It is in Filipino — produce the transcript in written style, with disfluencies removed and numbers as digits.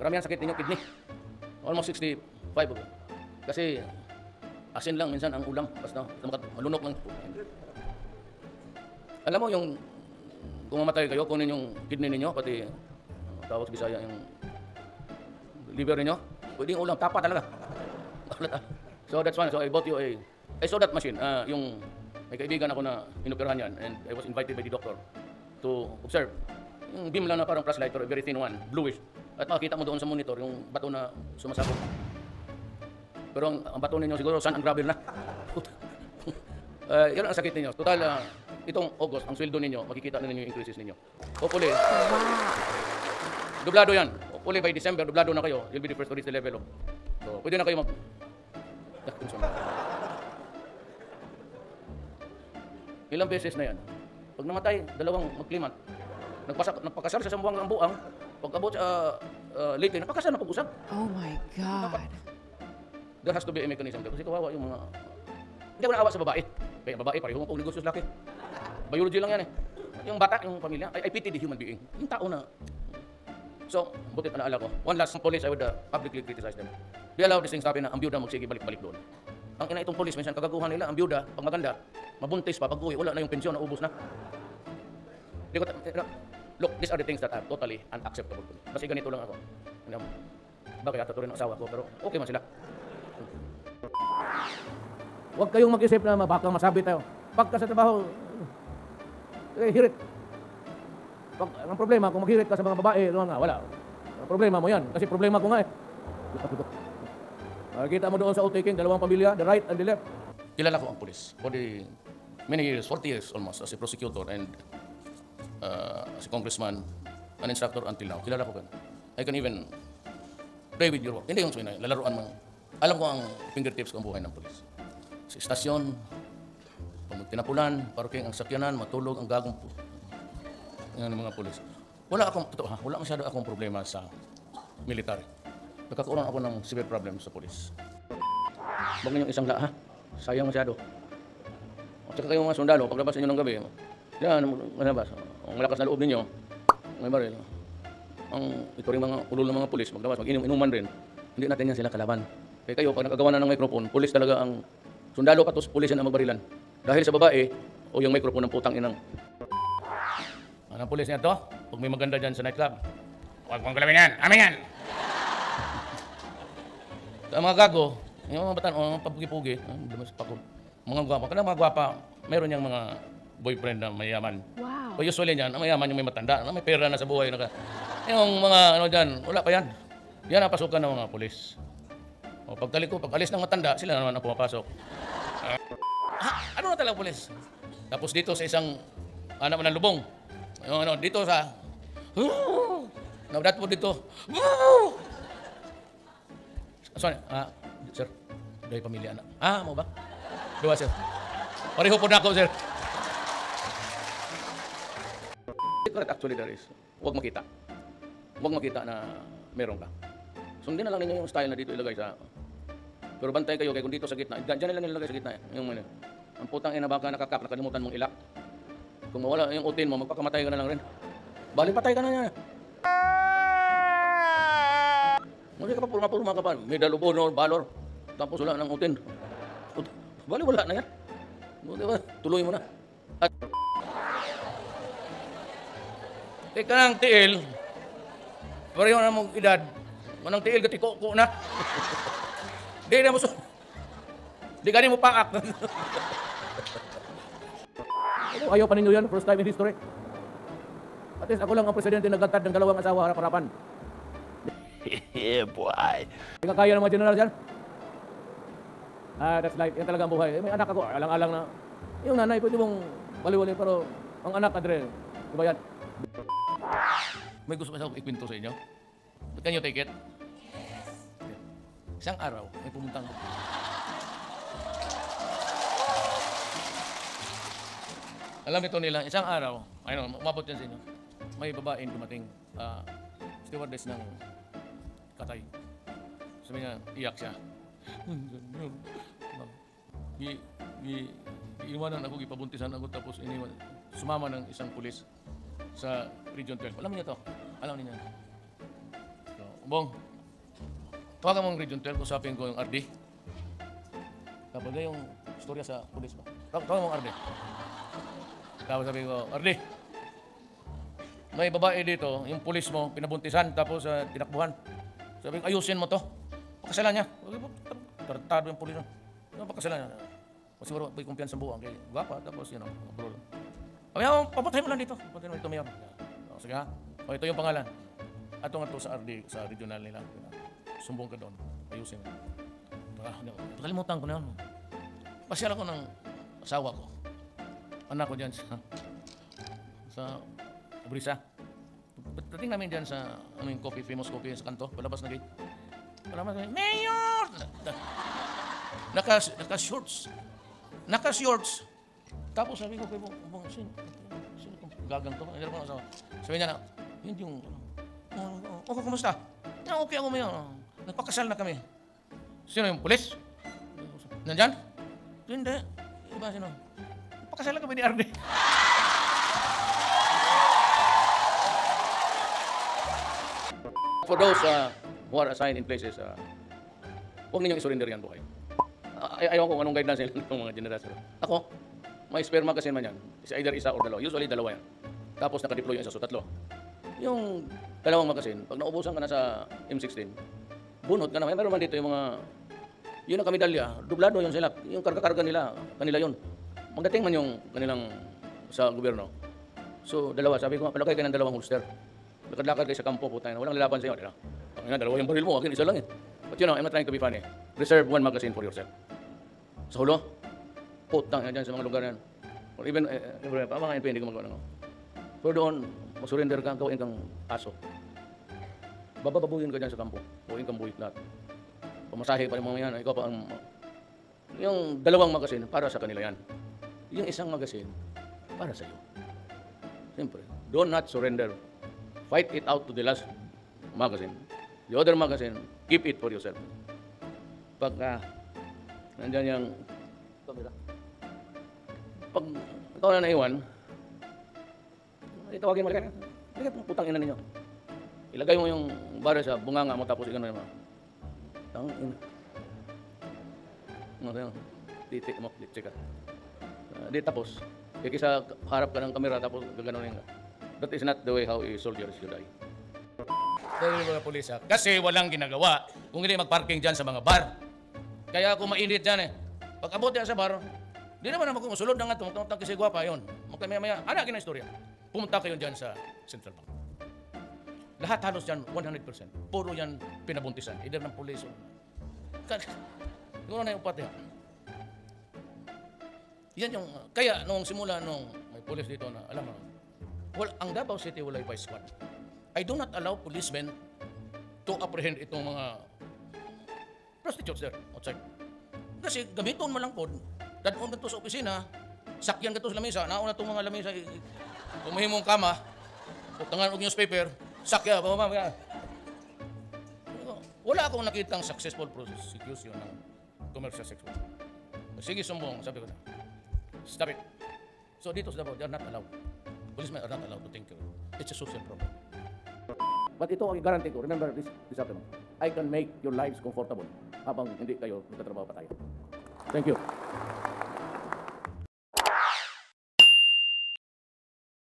karamihan sakit ninyo, kidney. Almost 65. Kasi asin lang minsan ang ulam, basta malunok lang. Alam mo yung kung mamatay kayo, kunin yung kidney ninyo, pati tawag sa Bisaya yung liver ninyo, pwede yung ulam, tapa talaga. So that's one. So I bought you I saw that machine. Yung may kaibigan ako na inoperahan yan, and I was invited by the doctor to observe. Yung beam lang na parang flashlight, pero very thin one, bluish. At makikita mo doon sa monitor yung bato na sumasabog. Pero ang bato ninyo siguro saan ang gravel na. Yan ang sakit ninyo. Total, itong August, ang sweldo ninyo, makikita na ninyo yung increases ninyo. Hopefully, dublado yan. Hopefully by December, dublado na kayo. You'll be the first to reach the level of. So, pwede na kayo mag... Ilang beses na yan. Pag namatay, dalawang magklimat. Nagpakasal sa sambuang ang buang. Pag abot sa late, napakasal na pag-usap. Oh my God. There has to be a mechanism. Kasi kawawa yung mga... Hindi ako naawa sa babae. Kaya babae, pareho mo pong negosyo sa laki. Biology lang yan eh. Yung bata, yung pamilya, I pity the human being. Yung tao na... So, butit na naala ko. One last police, I would publicly criticize them. They allow these things to happen na ang byuda magsige balik-balik doon. Ang ina itong police, minsan kagaguhan nila, ang byuda, pag maganda, mabuntis pa, pag uwi, wala na yung pensyon, naubos na. Look, these are the things that are totally unacceptable to me. Kasi ganito lang ako. Bakit ata rin ang asawa ko, pero okay man sila. Huwag kayong mag-isip na baka masabi tayo. Pagka sa trabaho, hirit. Ang problema, kung maghirit ka sa mga babae, wala. Ang problema mo yan. Kasi problema ko nga eh. Kita mo doon sa outtaking, dalawang pamilya, the right and the left. Kilala ko ang pulis for the many years, 40 years almost, as a prosecutor and as a congressman, an instructor until now. Kilala ko ka. I can even play with your work. Hindi yung sabihin na, lalaruan mo. Alam ko ang fingertips ko ang buhay ng pulis. Sa istasyon, pag tinapulan, parking ang sakyanan, matulog, ang gagong po. Yan ang mga pulis. Wala masyado akong problema sa military. Nagkakaroon ako ng severe problem sa pulis. Huwag ninyong isang ha? Sayang masyado. At saka kayong mga sundalo, paglabas ninyo ng gabi, yan, malabas. Ang malakas na loob ninyo, may baril. Ito rin mga ulol ng mga pulis, maglabas, mag-inuman rin. Hindi natin yan sila kalaban. Kaya kayo, pag nakagawa na ng microphone, pulis talaga ang sundalo patos pulis ang magbarilan. Dahil sa babae, o yung microphone ng putang inang. Anong pulis niya to? Pag may maganda dyan sa nightclub, huwag mong galawin yan, amin yan! Sa mga gago, yung mga batan, mga papugi-pugi, mga gwapa. Kaya mga gwapa, meron niyang mga boyfriend na mayaman. Wow. O usually niyan, ang mayaman yung may matanda, na may pera na sa buhay. Yung mga ano dyan, wala pa yan. Yan ang pasukan ng mga pulis. O pagtalik ko, pag alis ng matanda, sila naman ang pumapasok. Ano na talagang pulis? Tapos dito sa isang anak ng lubong, yung ano, dito sa... Nagdat po dito. Sorry, sir, dahil pamilya anak. Mo ba? Dua, sir. Pareho po na ako, sir. Correct, actually, there is. Huwag makita. Huwag makita na meron ka. Sundin na lang ninyo yung style na dito ilagay sa... Pero bantay kayo, kaya kung dito sa gitna, dyan lang nilagay sa gitna. Yung ang putang ina baka nakakap, nakalimutan mong ilak. Kung mawala yung utin mo, magpakamatay ka na lang rin. Bali, patay ka na niya. Hindi ka pa purma ka pa. May dalubo, balor. Tapos wala ng utin. Bali, wala na yan. Diba? Tuloy mo na. At teka ng tiil, pareho na mong edad, manang tiil, gatiko na. Di na mo di ka mo pangak. Ayaw pa ninyo yan, first time in history. At least ako lang ang presidente nagantad ng dalawang asawa harap-harapan. Yeah, boy. Hindi ka kaya ng mga general dyan? That's life. Yan talaga ang buhay. May anak ako, alang-alang na. Yung nanay, pwede mong baliwali, pero ang anak, Andre, di ba yan? May gusto ba sa ikwento sa inyo? Can you take it? Isang araw, may pumuntang alam ito nila, isang araw, ayun, umabot yan sa inyo. May babaeng dumating, stewardess ng Katay. Sabi niya, iyak siya. Iiwanan ako, ipabuntisan ako, tapos iniwan. Sumama ng isang pulis sa Region 12. Alam niya to. Alam niya. So, Bong, tawagan mo ang Region 12, usapin ko yung RD. Tapos na yung istorya sa pulis ba? Tawagan mo ang RD. Tapos sabi ko, RD, may babae dito, yung pulis mo, pinabuntisan, tapos tinakbuhan. Sabi ko, ayusin mo to. Pakasalan niya. Tartado yung pulis. Ano pakasalan niya? O siguro, may kumpiyansa buo. Kaya gwapa, tapos yun, bro. Sabi niya, papatayin mo lang dito. Papatayin mo dito, Mayor. Sige ha. O, ito yung pangalan. Ato nga to sa RD, sa regional nila. Sumbong ka doon. Ayusin mo. Nakalimutan ko na yun. Pasyal ako ng asawa ko. Anak ko dyan sa Brisa. Dating namin dyan sa coffee, famous coffee sa kanto, palabas na gate. Palabas na gate, Mayor! Naka-shorts. Naka-shorts. Tapos sabi ko, sino itong gagang to? Sabi niya na, hindi yung, okay, kumusta? Okay ako Mayor. Nagpakasal na kami. Sino yung pulis? Nandyan? Hindi. Iba sino? Nagpakasal na kami ni Arne. For those who are assigned in places, huwag ninyong isurrender yan buhay. Ayaw ko kung anong guidelines nila ng mga generasyon. Ako, may spare magazine man yan. Either isa or dalawa. Usually dalawa yan. Tapos naka-deploy yung isa, so tatlo. Yung dalawang magazine, pag naubusan ka na sa M16, bunot ka na. Meron man dito yung mga, yun ang kamedalya, dublado yun sila. Yung karga-karga nila, kanila yun. Magdating man yung kanilang sa gobyerno. So dalawa, sabi ko, palagay kayo ng dalawang holster. Lakad-lakad kayo sa kampo, putay na. Walang lalaban sa iyo. Dalawa yung baril mo, akin isa lang eh. But you know, I'm not trying to be funny. Reserve one magazine for yourself. Sa hulo, putang yan dyan sa mga lugar yan. Or even, mga NP, hindi ko magawa ng. Pero doon, mag-surrender ka, gawin kang aso. Bababuhin ka dyan sa kampo. Gawin kang buhit lahat. Pamasahe pa yung mga yan. Ikaw pa ang. Yung dalawang magazine, para sa kanila yan. Yung isang magazine, para sa iyo. Siyempre, do not surrender. Fight it out to the last magazine. The other magazine, keep it for yourself. Pagka, nandyan yung, pag ikaw na naiwan, itawagin mo rin, ligat mo putang ina ninyo. Ilagay mo yung baril sa bunganga mo, tapos ikaw na naman. Tang ina. Ano, titik mo, titik ka. Di tapos, kaysa harap ka ng kamera, tapos gaganunin ka. That is not the way how a soldier should die. Dahil mga pulis kasi walang ginagawa kung hindi magparking dyan sa mga bar. Kaya kung mainit dyan pag abot yan sa bar, di naman naman kung sulod na nga ito, magtang kasi gwapa yun. Magkamaya-maya, anak na istorya. Pumunta kayo dyan sa Central Bank. Lahat halos dyan, 100%. Puro yan pinabuntisan. Either ng pulis o. Siguro na yung pati. Yan yung, kaya nung simula nung may pulis dito na, alam mo, ang Davao City walay vice squad. I do not allow policemen to apprehend itong mga prostitutes there outside. Kasi gamiton mo lang po, dadon ka to sa opisina, sakyan ka to sa lamesa, nauna itong mga lamesa, kumahin mong kama, utangan og newspaper, sakya, pamamaya. Wala akong nakitang successful prosecution ng commercial sex work. Sige, sumbong, sabi ko na. Stop it. So dito sa Davao, they are not allowed. Policemen are not allowed to tinker. It's a social problem. But ito ang guarantee ko. Remember this afternoon. I can make your lives comfortable habang hindi kayo nagtatrabaho pa tayo. Thank you.